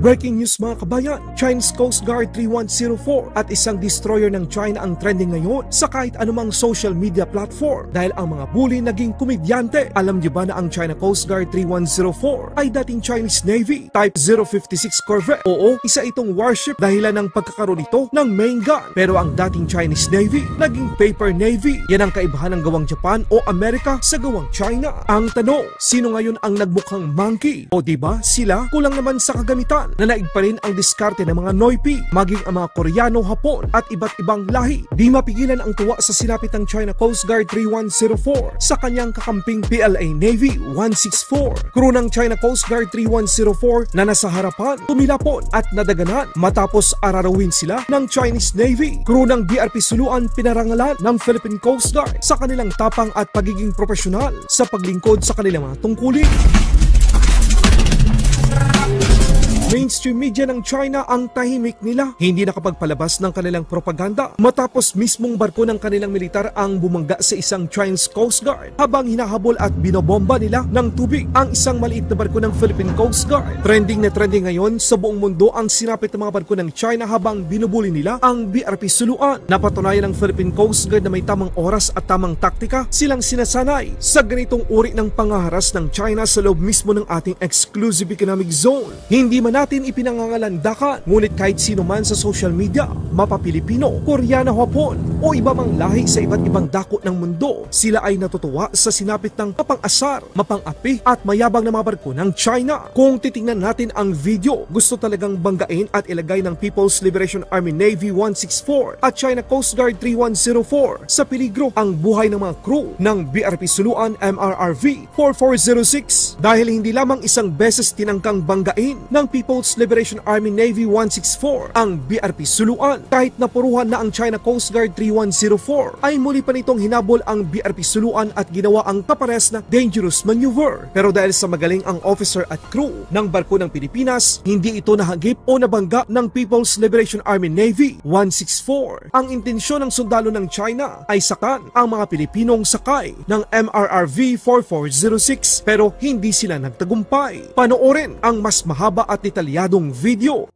Breaking news mga kabayan, Chinese Coast Guard 3104 at isang destroyer ng China ang trending ngayon sa kahit anumang social media platform dahil ang mga bully naging komedyante. Alam niyo ba na ang China Coast Guard 3104 ay dating Chinese Navy Type 056 Corvette? Oo, isa itong warship dahilan ng pagkakaroon nito ng main gun. Pero ang dating Chinese Navy naging paper Navy. Yan ang kaibahan ng gawang Japan o Amerika sa gawang China. Ang tanong, sino ngayon ang nagmukhang monkey? O diba sila kulang naman sa kagamitan? Nanaig pa rin ang diskarte ng mga Noipi, maging ang mga Koreano, Hapon at iba't ibang lahi. Di mapigilan ang tuwa sa sinapit ng China Coast Guard 3104 sa kanyang kakamping PLA Navy 164. Crew ng China Coast Guard 3104 na nasa harapan, tumilapon at nadaganan matapos ararawin sila ng Chinese Navy. Crew ng BRP Suluan pinarangalan ng Philippine Coast Guard sa kanilang tapang at pagiging profesional sa paglingkod sa kanilang mga tungkulin. Mainstream media ng China ang tahimik nila. Hindi nakapagpalabas ng kanilang propaganda matapos mismong barko ng kanilang militar ang bumangga sa isang Chinese Coast Guard habang hinahabol at binobomba nila ng tubig ang isang maliit na barko ng Philippine Coast Guard. Trending na trending ngayon sa buong mundo ang sinapit ng mga barko ng China habang binubuli nila ang BRP Suluan. Napatunayan ng Philippine Coast Guard na may tamang oras at tamang taktika silang sinasanay sa ganitong uri ng pangaharas ng China sa loob mismo ng ating exclusive economic zone. Hindi man natin ipinangangalandakan, ngunit kahit sino man sa social media, mapa-Pilipino, Koreano, Hapon o iba mang lahi sa iba't ibang dako ng mundo, sila ay natutuwa sa sinapit ng mapang-asar, mapang-api at mayabang na mga barko ng China. Kung titingnan natin ang video, gusto talagang banggain at ilagay ng People's Liberation Army Navy 164 at China Coast Guard 3104 sa peligro ang buhay ng mga crew ng BRP Suluan MRRV 4406 dahil hindi lamang isang beses tinangkang banggain ng People's Liberation Army Navy 164 ang BRP Suluan. Kahit napuruhan na ang China Coast Guard 3104 ay muli pa nitong hinabol ang BRP Suluan at ginawa ang kapares na dangerous maneuver. Pero dahil sa magaling ang officer at crew ng barko ng Pilipinas, hindi ito nahagip o nabangga ng People's Liberation Army Navy 164. Ang intensyon ng sundalo ng China ay sakan ang mga Pilipinong sakay ng MRRV 4406 pero hindi sila nagtagumpay. Panoorin ang mas mahaba at detalyadong video.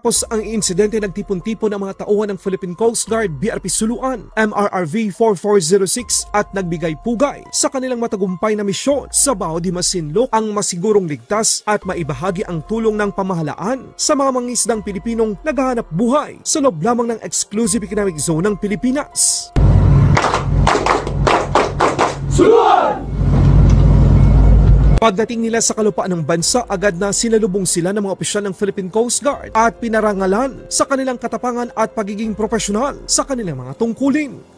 Matapos ang insidente, nagtipon-tipon ang mga tauhan ng Philippine Coast Guard, BRP Suluan, MRRV 4406 at nagbigay pugay sa kanilang matagumpay na misyon sa Bao de Masinloc ang masigurong ligtas at maibahagi ang tulong ng pamahalaan sa mga mangisdang Pilipinong naghahanap buhay sa loob lamang ng exclusive economic zone ng Pilipinas. Suluan! Pagdating nila sa kalupaan ng bansa, agad na sinalubong sila ng mga opisyal ng Philippine Coast Guard at pinarangalan sa kanilang katapangan at pagiging profesional sa kanilang mga tungkulin.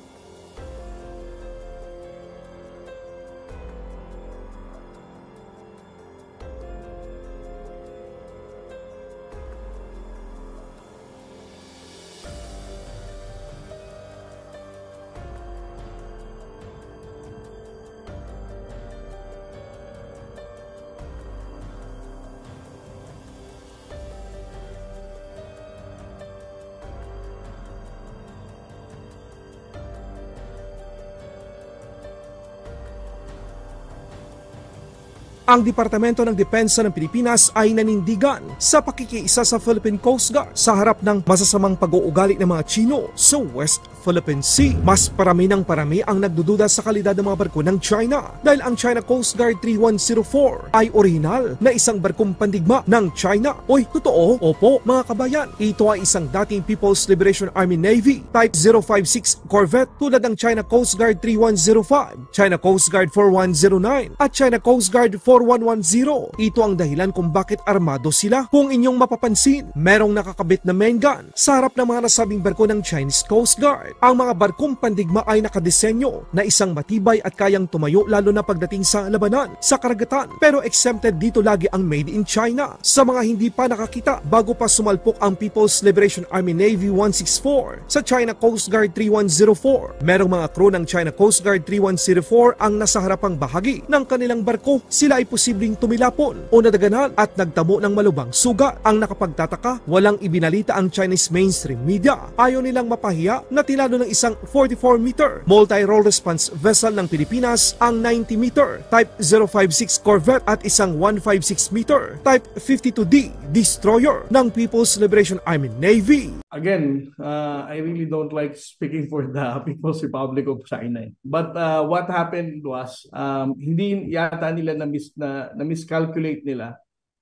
Ang Departamento ng Depensa ng Pilipinas ay nanindigan sa pakikiisa sa Philippine Coast Guard sa harap ng masasamang pag-uugali ng mga Chino sa West Philippine Sea. Mas parami ng parami ang nagdududa sa kalidad ng mga barko ng China dahil ang China Coast Guard 3104 ay orihinal na isang barkong pandigma ng China. Oy, totoo? Opo, mga kabayan. Ito ay isang dating People's Liberation Army Navy Type 056 Corvette tulad ng China Coast Guard 3105, China Coast Guard 4109 at China Coast Guard 4110. Ito ang dahilan kung bakit armado sila. Kung inyong mapapansin, merong nakakabit na main gun sa harap ng mga nasabing barko ng Chinese Coast Guard. Ang mga barkong pandigma ay nakadesenyo na isang matibay at kayang tumayo lalo na pagdating sa labanan sa karagatan. Pero exempted dito lagi ang Made in China. Sa mga hindi pa nakakita, bago pa sumalpok ang People's Liberation Army Navy 164 sa China Coast Guard 3104, merong mga crew ng China Coast Guard 3104 ang nasa harapang bahagi ng kanilang barko. Sila ay posibleng tumilapon o nadaganan at nagtamo ng malubang sugat. Ang nakapagtataka, walang ibinalita ang Chinese mainstream media. Ayaw nilang mapahiya na tinalo ng isang 44-meter multi-role response vessel ng Pilipinas ang 90-meter Type 056 Corvette at isang 156-meter Type 52D destroyer ng People's Liberation Army Navy. Again, I really don't like speaking for the People's Republic of China. But what happened was, hindi yata nila na miscalculate nila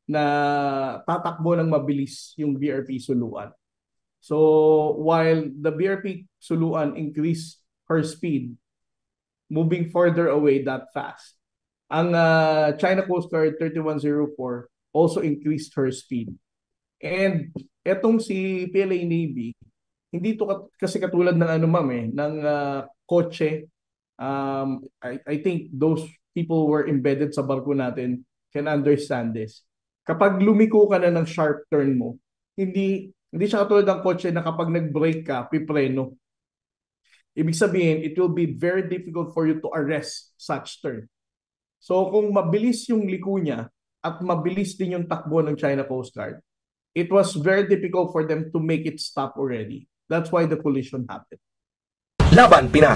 na tatakbo ng mabilis yung BRP Suluan. So while the BRP Suluan increased her speed, moving further away that fast, ang China Coast Guard 3104 also increased her speed. And etong si PLA Navy, hindi to kasi katulad ng ng kotse. I think those people who were embedded sa barko natin can understand this. Kapag lumiko ka na ng sharp turn mo, hindi siya katulad ng kotse na kapag nag-brake ka, pipreno. Ibig sabihin, it will be very difficult for you to arrest such turn. So kung mabilis yung liko niya at mabilis din yung takbo ng China Coast Guard, it was very difficult for them to make it stop already. That's why the collision happened. Laban Pinas.